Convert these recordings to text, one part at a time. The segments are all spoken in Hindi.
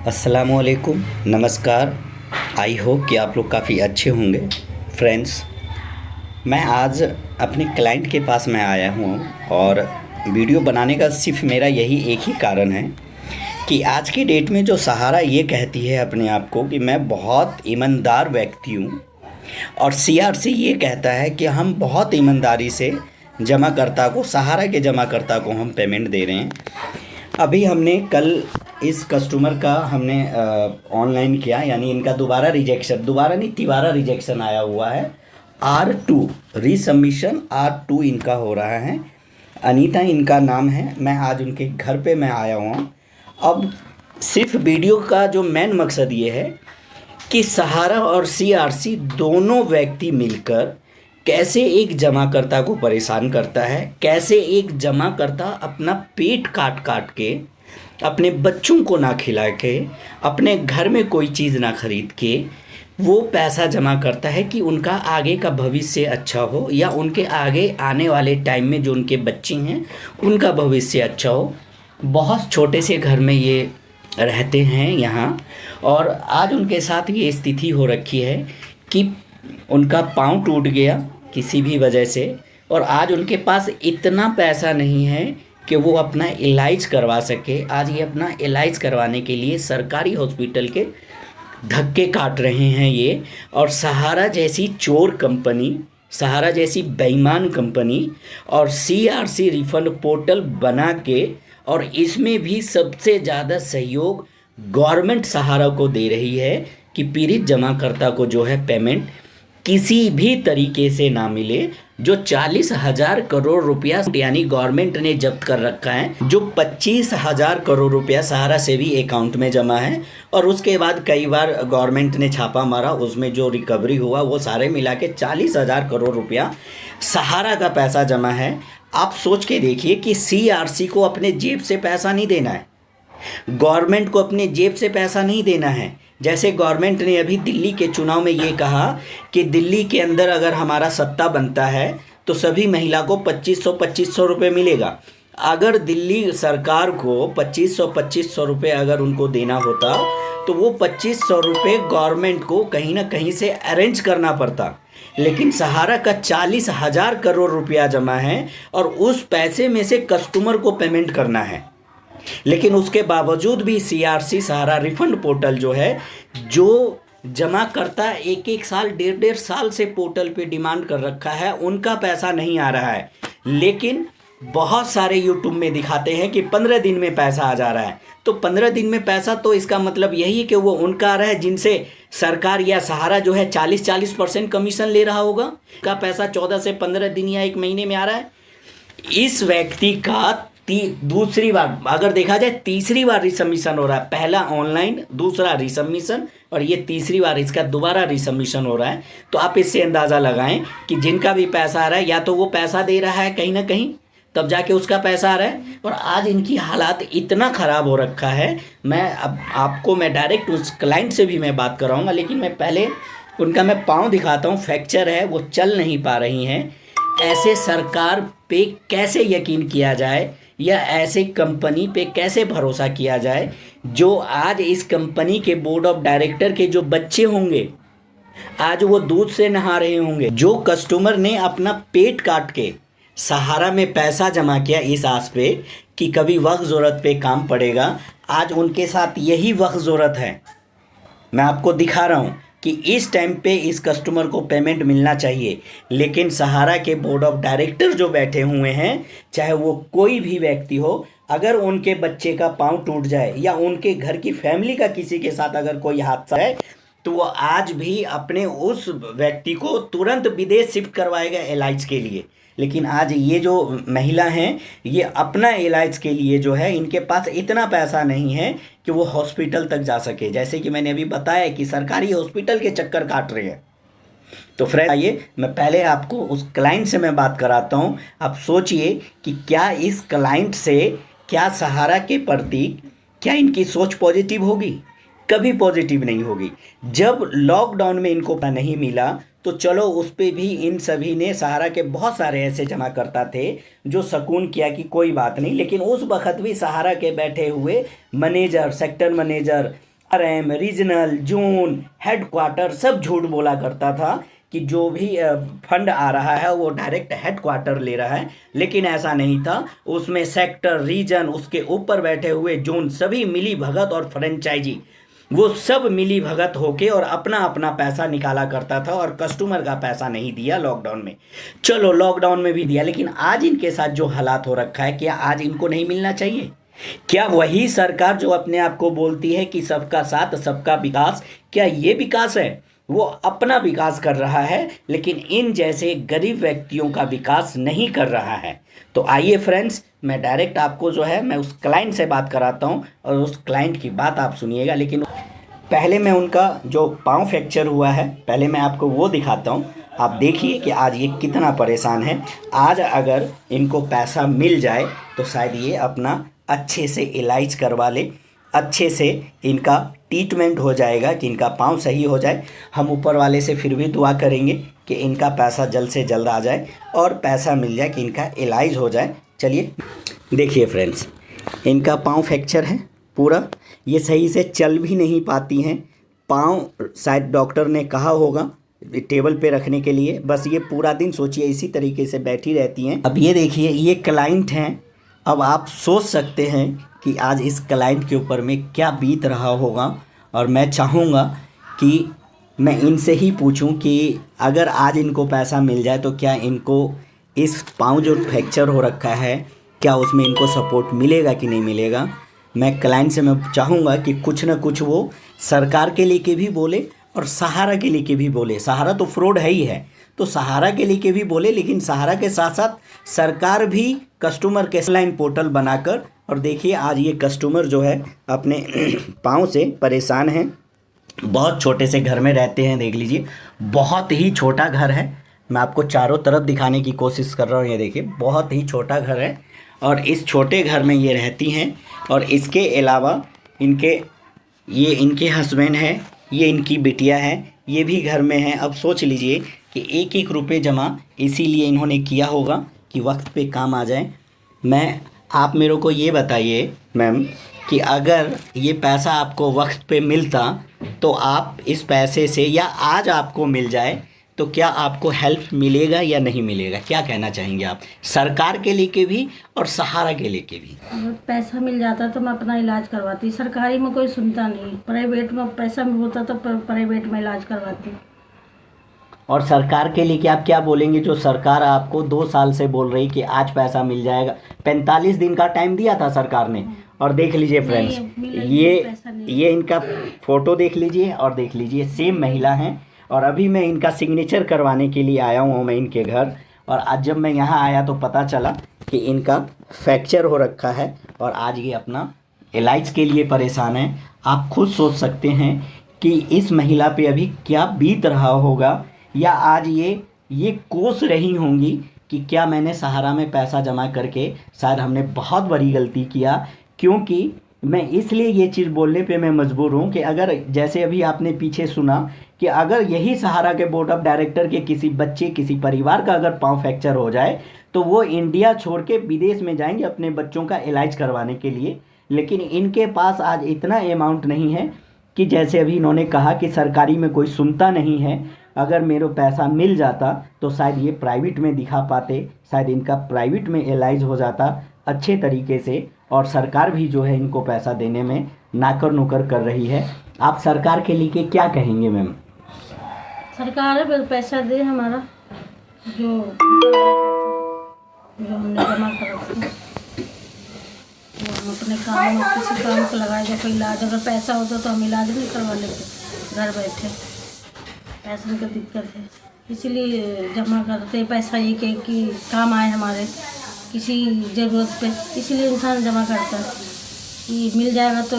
अस्सलामुअलैकुम, नमस्कार। आई होप कि आप लोग काफ़ी अच्छे होंगे। फ्रेंड्स, मैं आज अपने क्लाइंट के पास मैं आया हूँ और वीडियो बनाने का सिर्फ मेरा यही एक ही कारण है कि आज की डेट में जो सहारा ये कहती है अपने आप को कि मैं बहुत ईमानदार व्यक्ति हूँ, और सीआरसी ये कहता है कि हम बहुत ईमानदारी से जमाकर्ता को, सहारा के जमाकर्ता को हम पेमेंट दे रहे हैं। अभी हमने कल इस कस्टमर का हमने ऑनलाइन किया, यानी इनका दोबारा नहीं, तिबारा रिजेक्शन आया हुआ है। R2 रीसबमिशन R2 इनका हो रहा है। अनीता इनका नाम है। मैं आज उनके घर पे मैं आया हूँ। अब सिर्फ वीडियो का जो मेन मकसद ये है कि सहारा और सीआरसी दोनों व्यक्ति मिलकर कैसे एक जमाकर्ता को परेशान करता है, कैसे एक जमाकर्ता अपना पेट काट काट के, अपने बच्चों को ना खिला के, अपने घर में कोई चीज़ ना खरीद के वो पैसा जमा करता है कि उनका आगे का भविष्य अच्छा हो, या उनके आगे आने वाले टाइम में जो उनके बच्चे हैं उनका भविष्य अच्छा हो। बहुत छोटे से घर में ये रहते हैं यहाँ, और आज उनके साथ ये स्थिति हो रखी है कि उनका पाँव टूट गया किसी भी वजह से, और आज उनके पास इतना पैसा नहीं है कि वो अपना इलाज करवा सके। आज ये अपना इलाज करवाने के लिए सरकारी हॉस्पिटल के धक्के काट रहे हैं ये। और सहारा जैसी चोर कंपनी, सहारा जैसी बेईमान कंपनी और सीआरसी रिफंड पोर्टल बना के, और इसमें भी सबसे ज़्यादा सहयोग गवर्नमेंट सहारा को दे रही है कि पीड़ित जमाकर्ता को जो है पेमेंट किसी भी तरीके से ना मिले। जो 40,000 करोड़ रुपया यानी गवर्नमेंट ने जब्त कर रखा है, जो 25,000 करोड़ रुपया सहारा से भी अकाउंट में जमा है, और उसके बाद कई बार गवर्नमेंट ने छापा मारा, उसमें जो रिकवरी हुआ वो सारे मिला के 40,000 करोड़ रुपया सहारा का पैसा जमा है। आप सोच के देखिए कि सीआरसी को अपने जेब से पैसा नहीं देना है, गवर्नमेंट को अपने जेब से पैसा नहीं देना है। जैसे गवर्नमेंट ने अभी दिल्ली के चुनाव में ये कहा कि दिल्ली के अंदर अगर हमारा सत्ता बनता है तो सभी महिला को 2500 रुपये मिलेगा। अगर दिल्ली सरकार को 2500 रुपये अगर उनको देना होता तो वो 2500 रुपये गवर्नमेंट को कहीं ना कहीं से अरेंज करना पड़ता। लेकिन सहारा का 40,000 करोड़ रुपया जमा है और उस पैसे में से कस्टमर को पेमेंट करना है। लेकिन उसके बावजूद भी सीआरसी सहारा रिफंड पोर्टल जो है, जो जमा करता एक एक साल, डेढ़ साल से पोर्टल पे डिमांड कर रखा है, उनका पैसा नहीं आ रहा है। लेकिन बहुत सारे यूट्यूब में दिखाते हैं कि 15 दिन में पैसा आ जा रहा है। तो 15 दिन में पैसा, तो इसका मतलब यही है कि वो उनका आ रहा है जिनसे सरकार या सहारा जो है 40% कमीशन ले रहा होगा। का पैसा 14 से 15 दिन या एक महीने में आ रहा है। इस व्यक्ति का दूसरी बार अगर देखा जाए, तीसरी बार रिसबमिशन हो रहा है। पहला ऑनलाइन, दूसरा रिसबमिशन, और ये तीसरी बार इसका दोबारा रिसबमिशन हो रहा है। तो आप इससे अंदाज़ा लगाएं कि जिनका भी पैसा आ रहा है, या तो वो पैसा दे रहा है कहीं ना कहीं, तब जाके उसका पैसा आ रहा है। और आज इनकी हालात इतना ख़राब हो रखा है। मैं डायरेक्ट उस क्लाइंट से भी मैं बात कराऊँगा, लेकिन मैं पहले उनका मैं पाँव दिखाता हूँ। फ्रैक्चर है, वो चल नहीं पा रही हैं। ऐसे सरकार पे कैसे यकीन किया जाए, या ऐसे कंपनी पे कैसे भरोसा किया जाए, जो आज इस कंपनी के बोर्ड ऑफ डायरेक्टर के जो बच्चे होंगे आज वो दूध से नहा रहे होंगे। जो कस्टमर ने अपना पेट काट के सहारा में पैसा जमा किया इस आस पे कि कभी वक्त ज़रूरत पे काम पड़ेगा, आज उनके साथ यही वक्त ज़रूरत है। मैं आपको दिखा रहा हूँ कि इस टाइम पे इस कस्टमर को पेमेंट मिलना चाहिए। लेकिन सहारा के बोर्ड ऑफ डायरेक्टर जो बैठे हुए हैं, चाहे वो कोई भी व्यक्ति हो, अगर उनके बच्चे का पाँव टूट जाए या उनके घर की फैमिली का किसी के साथ अगर कोई हादसा है, तो वो आज भी अपने उस व्यक्ति को तुरंत विदेश शिफ्ट करवाएगा इलाज के लिए। लेकिन आज ये जो महिला हैं, ये अपना इलाज के लिए जो है, इनके पास इतना पैसा नहीं है कि वो हॉस्पिटल तक जा सके। जैसे कि मैंने अभी बताया कि सरकारी हॉस्पिटल के चक्कर काट रहे हैं। तो फ्रेंड, आइए मैं पहले आपको उस क्लाइंट से मैं बात कराता हूँ। आप सोचिए कि क्या इस क्लाइंट से, क्या सहारा के प्रति क्या इनकी सोच पॉजिटिव होगी? कभी पॉजिटिव नहीं होगी। जब लॉकडाउन में इनको नहीं मिला तो चलो उस पर भी इन सभी ने, सहारा के बहुत सारे ऐसे जमा करता थे जो सकून किया कि कोई बात नहीं। लेकिन उस वक्त भी सहारा के बैठे हुए manager, sector manager RM, regional, zone, headquarter सब झूठ बोला करता था कि जो भी फंड आ रहा है वो डायरेक्ट हेडक्वार्टर ले रहा है, लेकिन ऐसा नहीं था। उसमें सेक्टर, रीजन, उसके ऊपर बैठे हुए जोन सभी मिली भगत और फ्रेंचाइजी वो सब मिली भगत होके और अपना अपना पैसा निकाला करता था और कस्टमर का पैसा नहीं दिया लॉकडाउन में। चलो लॉकडाउन में भी दिया, लेकिन आज इनके साथ जो हालात हो रखा है, क्या आज इनको नहीं मिलना चाहिए? क्या वही सरकार जो अपने आप को बोलती है कि सबका साथ सबका विकास, क्या ये विकास है? वो अपना विकास कर रहा है, लेकिन इन जैसे गरीब व्यक्तियों का विकास नहीं कर रहा है। तो आइए फ्रेंड्स, मैं डायरेक्ट आपको जो है मैं उस क्लाइंट से बात कराता हूँ और उस क्लाइंट की बात आप सुनिएगा। लेकिन पहले मैं उनका जो पाँव फ्रैक्चर हुआ है, पहले मैं आपको वो दिखाता हूँ। आप देखिए कि आज ये कितना परेशान है। आज अगर इनको पैसा मिल जाए तो शायद ये अपना अच्छे से इलाज करवा ले, अच्छे से इनका ट्रीटमेंट हो जाएगा कि इनका पाँव सही हो जाए। हम ऊपर वाले से फिर भी दुआ करेंगे कि इनका पैसा जल्द से जल्द आ जाए और पैसा मिल जाए कि इनका इलाज हो जाए। चलिए देखिए फ्रेंड्स, इनका पाँव फ्रैक्चर है पूरा, ये सही से चल भी नहीं पाती हैं। पाँव शायद डॉक्टर ने कहा होगा टेबल पे रखने के लिए, बस ये पूरा दिन सोचिए इसी तरीके से बैठी रहती हैं। अब ये देखिए, ये क्लाइंट हैं। अब आप सोच सकते हैं कि आज इस क्लाइंट के ऊपर में क्या बीत रहा होगा। और मैं चाहूँगा कि मैं इनसे ही पूछूं कि अगर आज इनको पैसा मिल जाए तो क्या इनको इस पाँव जो फ्रैक्चर हो रखा है, क्या उसमें इनको सपोर्ट मिलेगा कि नहीं मिलेगा। मैं क्लाइंट से मैं चाहूँगा कि कुछ ना कुछ वो सरकार के लिए के भी बोले और सहारा के लिए के भी बोले। सहारा तो फ्रॉड है ही है, तो सहारा के लिए के भी बोले, लेकिन सहारा के साथ साथ सरकार भी कस्टमर के लाइन पोर्टल बनाकर। और देखिए आज ये कस्टमर जो है अपने पाँव से परेशान हैं, बहुत छोटे से घर में रहते हैं। देख लीजिए बहुत ही छोटा घर है, मैं आपको चारों तरफ दिखाने की कोशिश कर रहा हूँ। ये देखिए बहुत ही छोटा घर है और इस छोटे घर में ये रहती हैं। और इसके अलावा ये इनके हस्बैंड है, ये इनकी बिटिया है, ये भी घर में है। अब सोच लीजिए कि एक एक रुपये जमा इसीलिए इन्होंने किया होगा कि वक्त पे काम आ जाए। आप मेरे को ये बताइए मैम कि अगर ये पैसा आपको वक्त पे मिलता तो आप इस पैसे से, या आज आपको मिल जाए तो क्या आपको हेल्प मिलेगा या नहीं मिलेगा? क्या कहना चाहेंगे आप, सरकार के लिए के भी और सहारा के लिए के भी? अगर पैसा मिल जाता तो मैं अपना इलाज करवाती। सरकारी में कोई सुनता नहीं, प्राइवेट में पैसा होता तो प्राइवेट में इलाज करवाती। और सरकार के लिए कि आप क्या बोलेंगे, जो सरकार आपको 2 साल से बोल रही कि आज पैसा मिल जाएगा? 45 दिन का टाइम दिया था सरकार ने। और देख लीजिए फ्रेंड्स, ये इनका फ़ोटो देख लीजिए और देख लीजिए सेम महिला हैं। और अभी मैं इनका सिग्नेचर करवाने के लिए आया हूँ मैं इनके घर। और आज जब मैं यहाँ आया तो पता चला कि इनका फ्रैक्चर हो रखा है और आज ये अपना इलाज के लिए परेशान है। आप खुद सोच सकते हैं कि इस महिला पे अभी क्या बीत रहा होगा, या आज ये कोस रही होंगी कि क्या मैंने सहारा में पैसा जमा करके शायद हमने बहुत बड़ी गलती किया। क्योंकि मैं इसलिए ये चीज़ बोलने पे मैं मजबूर हूँ कि अगर जैसे अभी आपने पीछे सुना कि अगर यही सहारा के बोर्ड ऑफ डायरेक्टर के किसी बच्चे, किसी परिवार का अगर पाँव फ्रैक्चर हो जाए तो वो इंडिया छोड़ के विदेश में जाएंगे अपने बच्चों का इलाज करवाने के लिए। लेकिन इनके पास आज इतना अमाउंट नहीं है कि जैसे अभी इन्होंने कहा कि सरकारी में कोई सुनता नहीं है। अगर मेरे पैसा मिल जाता तो शायद ये प्राइवेट में दिखा पाते, शायद इनका प्राइवेट में इलाज हो जाता अच्छे तरीके से। और सरकार भी जो है इनको पैसा देने में नाकर नुकर कर रही है। आप सरकार के लिए क्या कहेंगे मैम? सरकार पैसा दे हमारा जो हमने जमा करा, वो हम अपने काम में किसी काम को लगाए, जब इलाज अगर पैसा होता तो हम इलाज नहीं करवा लेते घर बैठे। पैसे की दिक्कत है इसीलिए जमा करते पैसा, ये कि काम आए हमारे किसी ज़रूरत पे, इसीलिए इंसान जमा करता है कि मिल जाएगा तो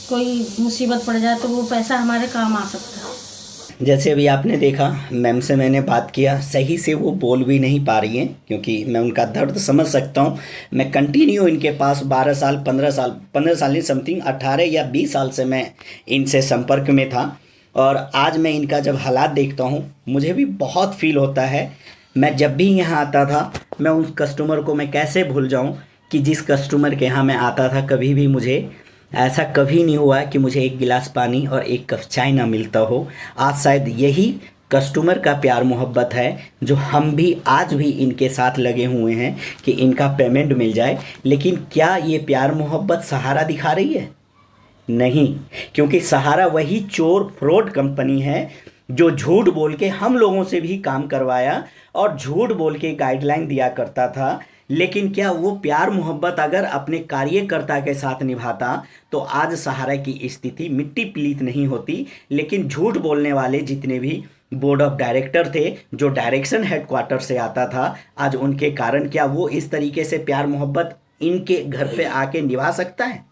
कोई मुसीबत पड़ जाए तो वो पैसा हमारे काम आ सकता है। जैसे अभी आपने देखा मैम से मैंने बात किया, सही से वो बोल भी नहीं पा रही हैं क्योंकि मैं उनका दर्द समझ सकता हूँ। मैं कंटिन्यू इनके पास 12 साल 15 साल नहीं, समथिंग 18 या 20 साल से मैं इनसे संपर्क में था। और आज मैं इनका जब हालात देखता हूँ मुझे भी बहुत फील होता है। मैं जब भी यहाँ आता था मैं उस कस्टमर को मैं कैसे भूल जाऊँ कि जिस कस्टमर के यहाँ मैं आता था कभी भी मुझे ऐसा कभी नहीं हुआ कि मुझे एक गिलास पानी और एक कप चाय ना मिलता हो। आज शायद यही कस्टमर का प्यार मोहब्बत है जो हम भी आज भी इनके साथ लगे हुए हैं कि इनका पेमेंट मिल जाए। लेकिन क्या ये प्यार मोहब्बत सहारा दिखा रही है? नहीं, क्योंकि सहारा वही चोर फ्रॉड कंपनी है जो झूठ बोल के हम लोगों से भी काम करवाया और झूठ बोल के गाइडलाइन दिया करता था। लेकिन क्या वो प्यार मोहब्बत अगर अपने कार्यकर्ता के साथ निभाता तो आज सहारा की स्थिति मिट्टी पलीत नहीं होती। लेकिन झूठ बोलने वाले जितने भी बोर्ड ऑफ डायरेक्टर थे, जो डायरेक्शन हेडक्वार्टर से आता था, आज उनके कारण क्या वो इस तरीके से प्यार मोहब्बत इनके घर पे आके निभा सकता है?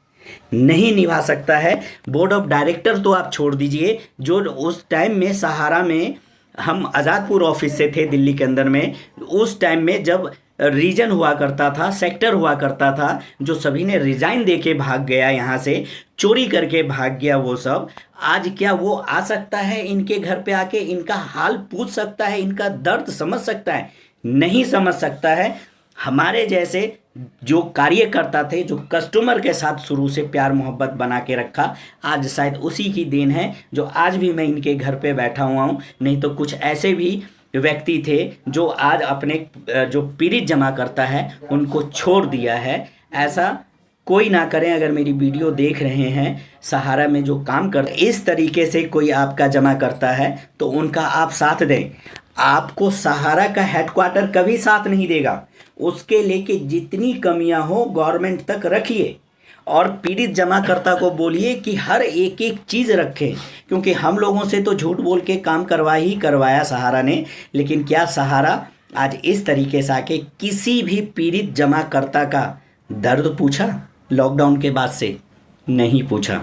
नहीं निभा सकता है। बोर्ड ऑफ डायरेक्टर तो आप छोड़ दीजिए, जो उस टाइम में सहारा में हम आज़ादपुर ऑफिस से थे दिल्ली के अंदर में, उस टाइम में जब रीजन हुआ करता था, सेक्टर हुआ करता था, जो सभी ने रिजाइन दे के भाग गया, यहाँ से चोरी करके भाग गया वो सब, आज क्या वो आ सकता है इनके घर पे आके इनका हाल पूछ सकता है, इनका दर्द समझ सकता है? नहीं समझ सकता है। हमारे जैसे जो कार्यकर्ता थे, जो कस्टमर के साथ शुरू से प्यार मोहब्बत बना के रखा, आज शायद उसी की देन है जो आज भी मैं इनके घर पे बैठा हुआ हूँ। नहीं तो कुछ ऐसे भी व्यक्ति थे जो आज अपने जो पीड़ित जमा करता है उनको छोड़ दिया है। ऐसा कोई ना करें। अगर मेरी वीडियो देख रहे हैं, सहारा में जो काम कर इस तरीके से कोई आपका जमा करता है तो उनका आप साथ दें। आपको सहारा का हेडक्वार्टर कभी साथ नहीं देगा। उसके लेके जितनी कमियां हो गवर्नमेंट तक रखिए और पीड़ित जमाकर्ता को बोलिए कि हर एक एक चीज़ रखें, क्योंकि हम लोगों से तो झूठ बोल के काम करवाया सहारा ने। लेकिन क्या सहारा आज इस तरीके से आके किसी भी पीड़ित जमाकर्ता का दर्द पूछा? लॉकडाउन के बाद से नहीं पूछा।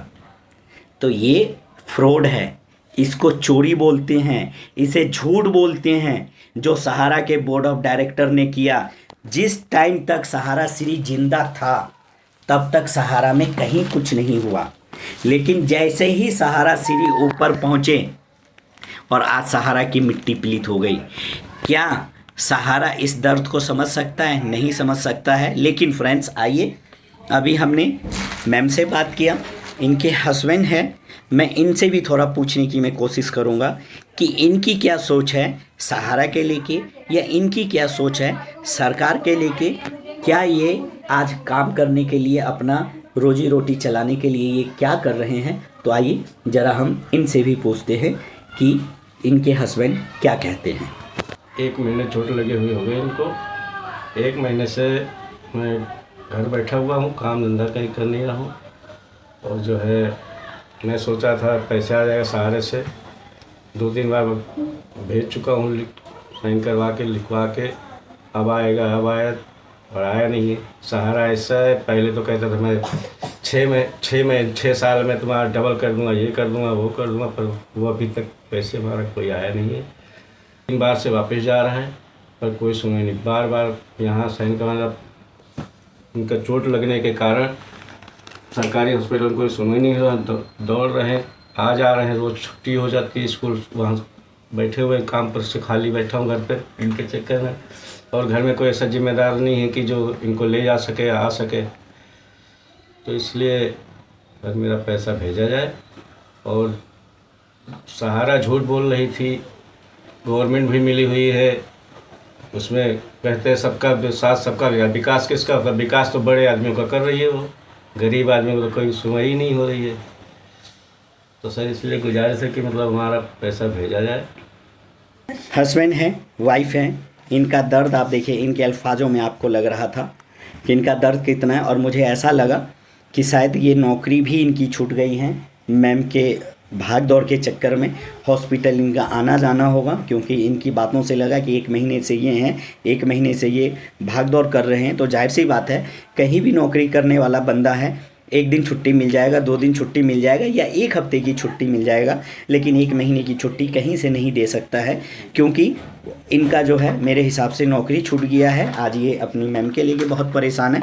तो ये फ्रॉड है, इसको चोरी बोलते हैं, इसे झूठ बोलते हैं, जो सहारा के बोर्ड ऑफ डायरेक्टर ने किया। जिस टाइम तक सहारा श्री जिंदा था तब तक सहारा में कहीं कुछ नहीं हुआ। लेकिन जैसे ही सहारा श्री ऊपर पहुँचे और आज सहारा की मिट्टी पलीत हो गई। क्या सहारा इस दर्द को समझ सकता है? नहीं समझ सकता है। लेकिन फ्रेंड्स आइए, अभी हमने मैम से बात किया, इनके हस्बैंड हैं, मैं इनसे भी थोड़ा पूछने की मैं कोशिश करूंगा कि इनकी क्या सोच है सहारा के लेके, या इनकी क्या सोच है सरकार के लेके। क्या ये आज काम करने के लिए, अपना रोजी रोटी चलाने के लिए ये क्या कर रहे हैं? तो आइए ज़रा हम इनसे भी पूछते हैं कि इनके हस्बैंड क्या कहते हैं। 1 महीने चोट लगे हुए हो गए इनको। 1 महीने से मैं घर बैठा हुआ हूँ, काम धंधा कहीं कर नहीं रहा हूँ। और जो है मैं सोचा था पैसे आ जाएगा सहारे से, 2-3 बार भेज चुका हूँ, साइन करवा के लिखवा के, अब आएगा अब आया, और आया नहीं है। सहारा ऐसा है, पहले तो कहता था मैं 6 साल में तुम्हारा डबल कर दूंगा, ये कर दूंगा, वो कर दूंगा, पर वो अभी तक पैसे हमारा कोई आया नहीं है। 3 बार से वापस जा रहा है पर कोई सुने नहीं। बार बार यहाँ साइन करवाना, उनका चोट लगने के कारण सरकारी हॉस्पिटल में कोई सुनवाई नहीं हो रहा, दौड़ रहे हैं, आ जा रहे हैं, रोज़ छुट्टी हो जाती है स्कूल, वहाँ बैठे हुए काम पर से खाली बैठा हूँ घर पे इनके चक्कर में। और घर में कोई ऐसा जिम्मेदार नहीं है कि जो इनको ले जा सके, आ सके। तो इसलिए बस मेरा पैसा भेजा जाए। और सहारा झूठ बोल रही थी, गवर्नमेंट भी मिली हुई है, उसमें कहते हैं सबका साथ सबका विकास किसका होता है? विकास तो बड़े आदमियों का कर रही है, वो गरीब आदमी को तो कोई सुनवाई नहीं हो रही है। तो सर इसलिए गुजारिश है कि मतलब हमारा पैसा भेजा जाए। हस्बैंड हैं, वाइफ हैं, इनका दर्द आप देखिए, इनके अल्फाजों में आपको लग रहा था कि इनका दर्द कितना है। और मुझे ऐसा लगा कि शायद ये नौकरी भी इनकी छूट गई है मैम के भाग दौड़ के चक्कर में। हॉस्पिटल इनका आना जाना होगा, क्योंकि इनकी बातों से लगा कि 1 महीने से ये हैं, 1 महीने से ये भाग दौड़ कर रहे हैं। तो जाहिर सी बात है, कहीं भी नौकरी करने वाला बंदा है, 1 दिन छुट्टी मिल जाएगा, 2 दिन छुट्टी मिल जाएगा, या 1 हफ्ते की छुट्टी मिल जाएगा, लेकिन 1 महीने की छुट्टी कहीं से नहीं दे सकता है। क्योंकि इनका जो है मेरे हिसाब से नौकरी छूट गया है। आज ये अपनी मैम के लिए बहुत परेशान है।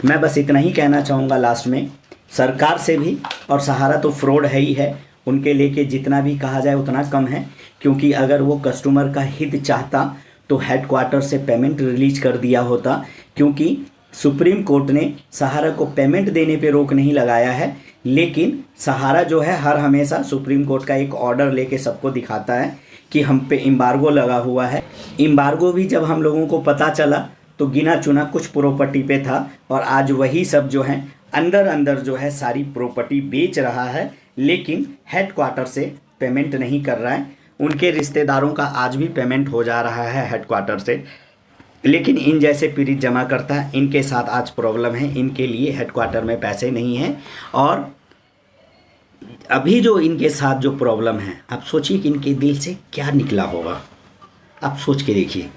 मैं बस इतना ही कहना चाहूँगा लास्ट में, सरकार से भी, और सहारा तो फ्रॉड है ही है, उनके लेके जितना भी कहा जाए उतना कम है। क्योंकि अगर वो कस्टमर का हित चाहता तो हेडक्वार्टर से पेमेंट रिलीज कर दिया होता। क्योंकि सुप्रीम कोर्ट ने सहारा को पेमेंट देने पे रोक नहीं लगाया है, लेकिन सहारा जो है हर हमेशा सुप्रीम कोर्ट का एक ऑर्डर लेके सबको दिखाता है कि हम पे एम्बार्गो लगा हुआ है। एम्बार्गो भी जब हम लोगों को पता चला तो गिना चुना कुछ प्रॉपर्टी पे था, और आज वही सब जो है अंदर अंदर जो है सारी प्रॉपर्टी बेच रहा है, लेकिन हेडक्वार्टर से पेमेंट नहीं कर रहा है। उनके रिश्तेदारों का आज भी पेमेंट हो जा रहा है हेडक्वार्टर से, लेकिन इन जैसे पीड़ित जमा करता है, इनके साथ आज प्रॉब्लम है, इनके लिए हेडक्वार्टर में पैसे नहीं हैं। और अभी जो इनके साथ जो प्रॉब्लम है, आप सोचिए कि इनके दिल से क्या निकला होगा। आप सोच के देखिए,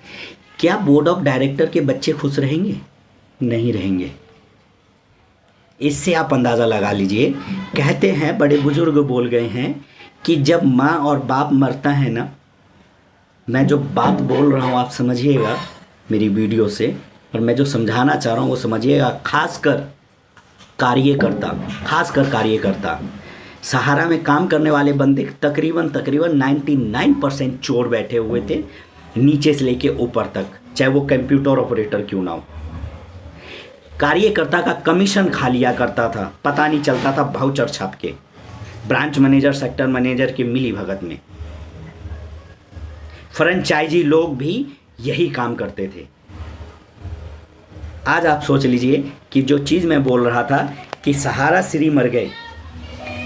क्या बोर्ड ऑफ डायरेक्टर के बच्चे खुश रहेंगे? नहीं रहेंगे। इससे आप अंदाज़ा लगा लीजिए। कहते हैं, बड़े बुजुर्ग बोल गए हैं कि जब माँ और बाप मरता है ना, मैं जो बात बोल रहा हूँ आप समझिएगा मेरी वीडियो से, और मैं जो समझाना चाह रहा हूँ वो समझिएगा। खासकर कार्यकर्ता सहारा में काम करने वाले बंदे तकरीबन 99% चोर बैठे हुए थे, नीचे से लेके ऊपर तक, चाहे वो कंप्यूटर ऑपरेटर क्यों ना हो। कार्यकर्ता का कमीशन खा लिया करता था, पता नहीं चलता था, भाउचर छाप के, ब्रांच मैनेजर सेक्टर मैनेजर की मिली भगत में। फ्रेंचाइजी लोग भी यही काम करते थे। आज आप सोच लीजिए कि जो चीज़ मैं बोल रहा था कि सहारा श्री मर गए,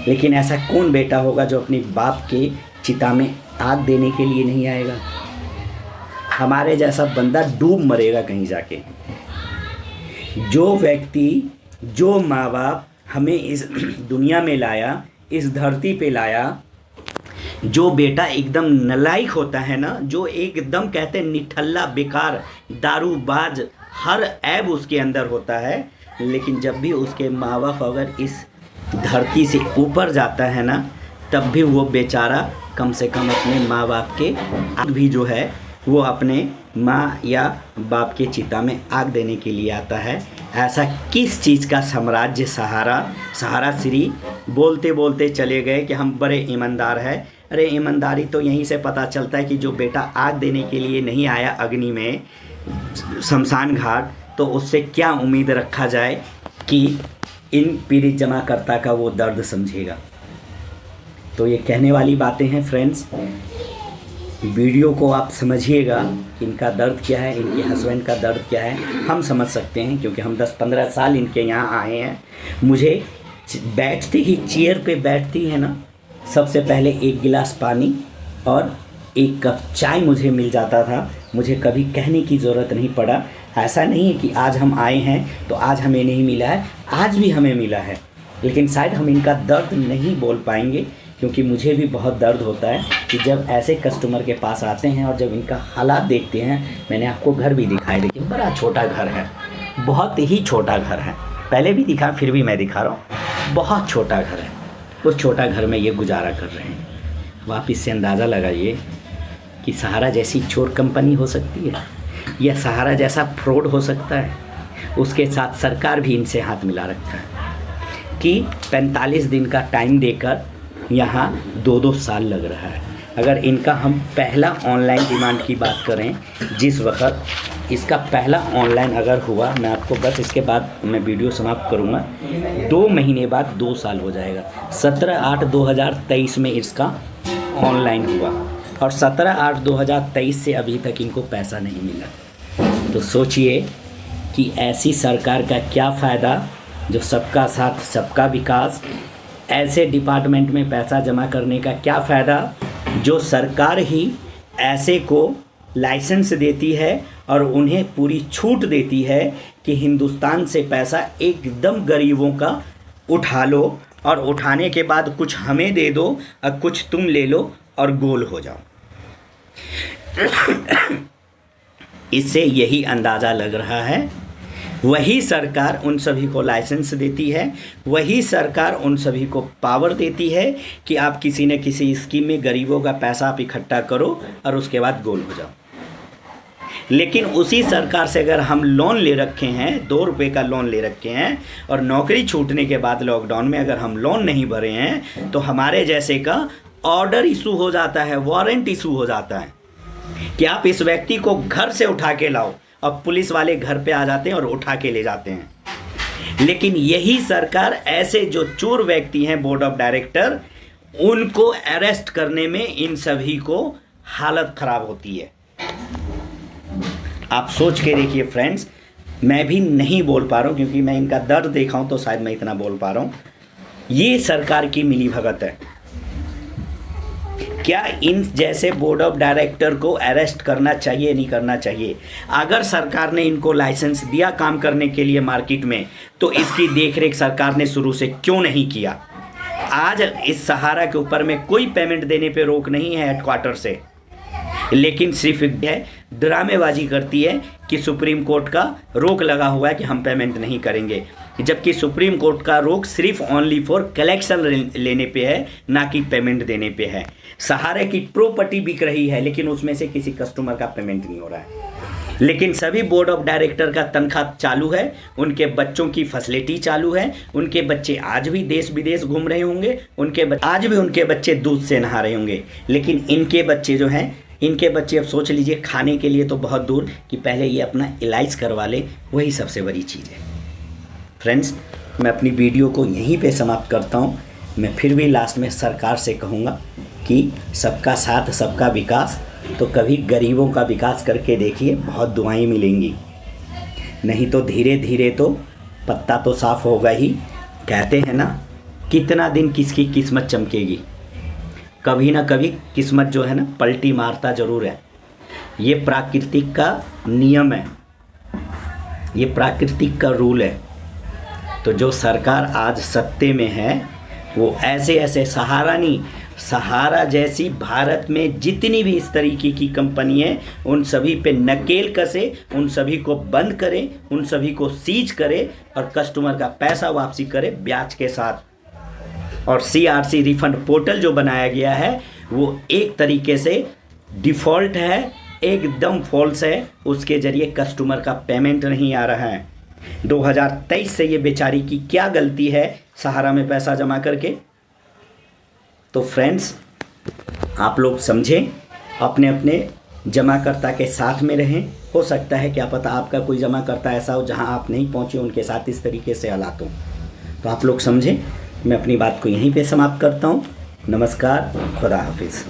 लेकिन ऐसा कौन बेटा होगा जो अपने बाप के चिता में आग देने के लिए नहीं आएगा? हमारे जैसा बंदा डूब मरेगा कहीं जाके। जो व्यक्ति, जो माँ बाप हमें इस दुनिया में लाया, इस धरती पे लाया, जो बेटा एकदम नालायक होता है ना, जो एकदम कहते हैं निठल्ला, बेकार, दारूबाज, हर ऐब उसके अंदर होता है, लेकिन जब भी उसके माँ बाप अगर इस धरती से ऊपर जाता है ना, तब भी वो बेचारा कम से कम अपने माँ बाप के आग भी जो है वो अपने माँ या बाप के चिता में आग देने के लिए आता है। ऐसा किस चीज़ का साम्राज्य सहारा श्री बोलते बोलते चले गए कि हम बड़े ईमानदार हैं। अरे ईमानदारी तो यहीं से पता चलता है कि जो बेटा आग देने के लिए नहीं आया अग्नि में, शमशान घाट, तो उससे क्या उम्मीद रखा जाए कि इन पीड़ित जमाकर्ता का वो दर्द समझेगा। तो ये कहने वाली बातें हैं फ्रेंड्स। वीडियो को आप समझिएगा कि इनका दर्द क्या है, इनके हस्बैंड का दर्द क्या है। हम समझ सकते हैं क्योंकि हम 10-15 साल इनके यहाँ आए हैं। मुझे बैठते ही, चेयर पे बैठती है ना, सबसे पहले एक गिलास पानी और एक कप चाय मुझे मिल जाता था। मुझे कभी कहने की ज़रूरत नहीं पड़ा। ऐसा नहीं है कि आज हम आए हैं तो आज हमें नहीं मिला है, आज भी हमें मिला है, लेकिन शायद हम इनका दर्द नहीं बोल पाएंगे, क्योंकि मुझे भी बहुत दर्द होता है कि जब ऐसे कस्टमर के पास आते हैं और जब इनका हालात देखते हैं। मैंने आपको घर भी दिखाया, देखिए बड़ा छोटा घर है, बहुत ही छोटा घर है, पहले भी दिखा फिर भी मैं दिखा रहा हूँ। बहुत छोटा घर है, उस छोटा घर में ये गुजारा कर रहे हैं। अब आप इससे अंदाज़ा लगाइए कि सहारा जैसी चोर कंपनी हो सकती है या सहारा जैसा फ्रॉड हो सकता है। उसके साथ सरकार भी इनसे हाथ मिला रखा है कि 45 दिन का टाइम देकर यहाँ 2-2 साल लग रहा है। अगर इनका हम पहला ऑनलाइन डिमांड की बात करें, जिस वक्त इसका पहला ऑनलाइन अगर हुआ, मैं आपको बस इसके बाद मैं वीडियो समाप्त करूँगा, 2 महीने बाद 2 साल हो जाएगा। 17/8/2023 में इसका ऑनलाइन हुआ और 17/8/2023 से अभी तक इनको पैसा नहीं मिला। तो सोचिए कि ऐसी सरकार का क्या फ़ायदा जो सबका साथ सबका विकास, ऐसे डिपार्टमेंट में पैसा जमा करने का क्या फ़ायदा जो सरकार ही ऐसे को लाइसेंस देती है और उन्हें पूरी छूट देती है कि हिंदुस्तान से पैसा एकदम गरीबों का उठा लो और उठाने के बाद कुछ हमें दे दो और कुछ तुम ले लो और गोल हो जाओ। इससे यही अंदाज़ा लग रहा है, वही सरकार उन सभी को लाइसेंस देती है, वही सरकार उन सभी को पावर देती है कि आप किसी न किसी स्कीम में गरीबों का पैसा आप इकट्ठा करो और उसके बाद गोल हो जाओ। लेकिन उसी सरकार से अगर हम लोन ले रखे हैं, 2 रुपये का लोन ले रखे हैं और नौकरी छूटने के बाद लॉकडाउन में अगर हम लोन नहीं भरे हैं तो हमारे जैसे का ऑर्डर इशू हो जाता है, वारंट इशू हो जाता है कि आप इस व्यक्ति को घर से उठा के लाओ और पुलिस वाले घर पे आ जाते हैं और उठा के ले जाते हैं। लेकिन यही सरकार ऐसे जो चोर व्यक्ति हैं बोर्ड ऑफ डायरेक्टर, उनको अरेस्ट करने में इन सभी को हालत खराब होती है। आप सोच के देखिए फ्रेंड्स, मैं भी नहीं बोल पा रहा हूँ क्योंकि मैं इनका दर्द देखा हूँ तो शायद मैं इतना बोल पा रहा हूँ। ये सरकार की मिलीभगत है। क्या इन जैसे बोर्ड ऑफ डायरेक्टर को अरेस्ट करना चाहिए, नहीं करना चाहिए? अगर सरकार ने इनको लाइसेंस दिया काम करने के लिए मार्केट में, तो इसकी देखरेख सरकार ने शुरू से क्यों नहीं किया? आज इस सहारा के ऊपर में कोई पेमेंट देने पे रोक नहीं है हेडक्वार्टर से, लेकिन सिर्फ ड्रामेबाजी करती है कि सुप्रीम कोर्ट का रोक लगा हुआ है कि हम पेमेंट नहीं करेंगे, जबकि सुप्रीम कोर्ट का रोक सिर्फ ओनली फॉर कलेक्शन लेने पे है, ना कि पेमेंट देने पे है। सहारे की प्रॉपर्टी बिक रही है लेकिन उसमें से किसी कस्टमर का पेमेंट नहीं हो रहा है। लेकिन सभी बोर्ड ऑफ डायरेक्टर का तनख्वाह चालू है, उनके बच्चों की फैसिलिटी चालू है, उनके बच्चे आज भी देश विदेश घूम रहे होंगे, आज भी उनके बच्चे दूध से नहा रहे होंगे। लेकिन इनके बच्चे जो हैं, इनके बच्चे अब सोच लीजिए खाने के लिए तो बहुत दूर, कि पहले ये अपना इलाज करवा ले, वही सबसे बड़ी चीज़ है। फ्रेंड्स, मैं अपनी वीडियो को यहीं पे समाप्त करता हूँ। मैं फिर भी लास्ट में सरकार से कहूँगा कि सबका साथ सबका विकास, तो कभी गरीबों का विकास करके देखिए, बहुत दुआएं मिलेंगी। नहीं तो धीरे धीरे तो पत्ता तो साफ होगा ही। कहते हैं ना, कितना दिन किसकी किस्मत चमकेगी, कभी ना कभी किस्मत जो है ना पलटी मारता ज़रूर है। ये प्राकृतिक का नियम है, ये प्राकृतिक का रूल है। तो जो सरकार आज सत्ते में है वो ऐसे ऐसे सहारा जैसी भारत में जितनी भी इस तरीके की कंपनी है, उन सभी पे नकेल कसे, उन सभी को बंद करे, उन सभी को सीज करे और कस्टमर का पैसा वापसी करे ब्याज के साथ। और CRC रिफंड पोर्टल जो बनाया गया है वो एक तरीके से डिफ़ॉल्ट है, एकदम फॉल्स है। उसके ज़रिए कस्टमर का पेमेंट नहीं आ रहा है। 2023 से ये बेचारी की क्या गलती है सहारा में पैसा जमा करके? तो फ्रेंड्स, आप लोग समझें, अपने अपने जमाकर्ता के साथ में रहें। हो सकता है क्या पता आपका कोई जमाकर्ता ऐसा हो जहां आप नहीं पहुंचे, उनके साथ इस तरीके से हालात हों। तो आप लोग समझें। मैं अपनी बात को यहीं पे समाप्त करता हूं। नमस्कार, खुदा हाफिज़।